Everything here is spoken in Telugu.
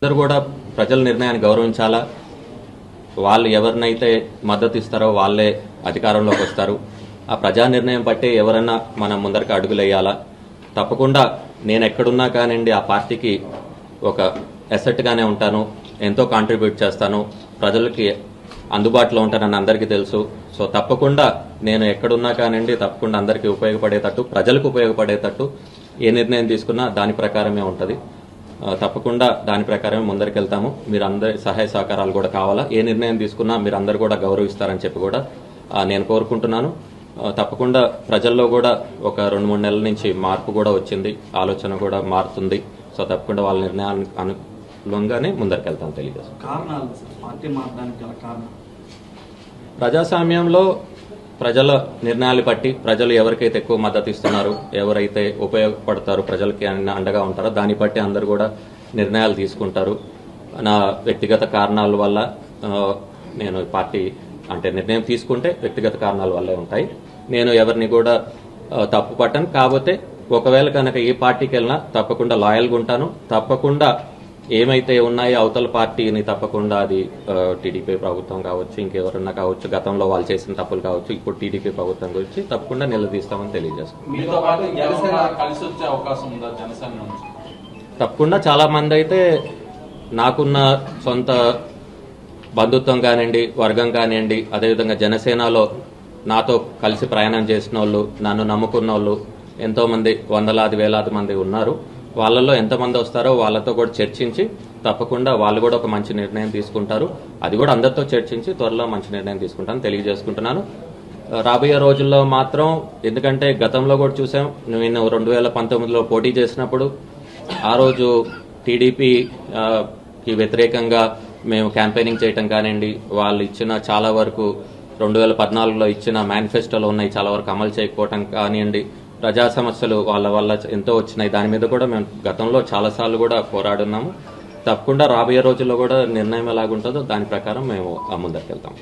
అందరూ కూడా ప్రజల నిర్ణయాన్ని గౌరవించాలా. వాళ్ళు ఎవరినైతే మద్దతు ఇస్తారో వాళ్ళే అధికారంలోకి వస్తారు. ఆ ప్రజా నిర్ణయం బట్టి ఎవరైనా మనం ముందరికి అడుగులేయాలా. తప్పకుండా నేను ఎక్కడున్నా కానివ్వండి ఆ పార్టీకి ఒక అసెట్గానే ఉంటాను, ఎంతో కాంట్రిబ్యూట్ చేస్తాను, ప్రజలకి అందుబాటులో ఉంటానని అందరికీ తెలుసు. సో తప్పకుండా నేను ఎక్కడున్నా కానివ్వండి తప్పకుండా అందరికీ ఉపయోగపడేటట్టు, ప్రజలకు ఉపయోగపడేటట్టు ఏ నిర్ణయం తీసుకున్నా దాని ప్రకారమే ఉంటుంది. తప్పకుండా దాని ప్రకారమే ముందరికి వెళ్తాము. మీరు అందరి సహాయ సహకారాలు కూడా కావాలా. ఏ నిర్ణయం తీసుకున్నా మీరు అందరు కూడా గౌరవిస్తారని చెప్పి కూడా నేను కోరుకుంటున్నాను. తప్పకుండా ప్రజల్లో కూడా ఒక 2-3 నెలల నుంచి మార్పు కూడా వచ్చింది, ఆలోచన కూడా మారుతుంది. సో తప్పకుండా వాళ్ళ నిర్ణయానికి అనుగుణంగానే ముందరికి వెళ్తాను. తెలియజేస్తాను. ప్రజాస్వామ్యంలో ప్రజల నిర్ణయాలు బట్టి ప్రజలు ఎవరికైతే ఎక్కువ మద్దతు ఇస్తున్నారు, ఎవరైతే ఉపయోగపడతారు, ప్రజలకి అండగా ఉంటారో దాన్ని బట్టి అందరూ కూడా నిర్ణయాలు తీసుకుంటారు. నా వ్యక్తిగత కారణాల వల్ల నేను పార్టీ అంటే నిర్ణయం తీసుకుంటే వ్యక్తిగత కారణాల వల్లే ఉంటాయి. నేను ఎవరిని కూడా తప్పు పట్టను. కాకపోతే ఒకవేళ కనుక ఏ పార్టీకి వెళ్ళినా తప్పకుండా లాయల్గా ఉంటాను. తప్పకుండా ఏమైతే ఉన్నాయో అవతల పార్టీని తప్పకుండా అది టీడీపీ ప్రభుత్వం కావచ్చు, ఇంకెవరన్నా కావచ్చు, గతంలో వాళ్ళు చేసిన తప్పులు కావచ్చు, ఇప్పుడు టీడీపీ ప్రభుత్వం గురించి తప్పకుండా నిలదీస్తామని తెలియజేస్తాం. తప్పకుండా చాలా మంది అయితే నాకున్న సొంత బంధుత్వం కానివ్వండి, వర్గం కానివ్వండి, అదేవిధంగా జనసేనలో నాతో కలిసి ప్రయాణం చేసిన వాళ్ళు, నన్ను నమ్ముకున్న వాళ్ళు ఎంతోమంది, వందలాది వేలాది మంది ఉన్నారు. వాళ్ళలో ఎంతమంది వస్తారో వాళ్ళతో కూడా చర్చించి తప్పకుండా వాళ్ళు కూడా ఒక మంచి నిర్ణయం తీసుకుంటారు. అది కూడా అందరితో చర్చించి త్వరలో మంచి నిర్ణయం తీసుకుంటాను తెలియజేసుకుంటున్నాను. రాబోయే రోజుల్లో మాత్రం, ఎందుకంటే గతంలో కూడా చూసాం, నేను 2019లో పోటీ చేసినప్పుడు ఆ రోజు టీడీపీకి వ్యతిరేకంగా మేము క్యాంపెయినింగ్ చేయటం కానివ్వండి, వాళ్ళు ఇచ్చిన చాలా వరకు 2014లో ఇచ్చిన మేనిఫెస్టోలో ఉన్నాయి చాలా వరకు అమలు చేయకపోవటం కానివ్వండి, ప్రజా సమస్యలు వాళ్ళ వల్ల ఎంతో వచ్చినాయి. దాని మీద కూడా మేము గతంలో చాలాసార్లు కూడా పోరాడున్నాము. తప్పకుండా రాబోయే రోజుల్లో కూడా నిర్ణయం ఎలాగుంటుందో దాని ప్రకారం మేము ముందరికి వెళ్తాం.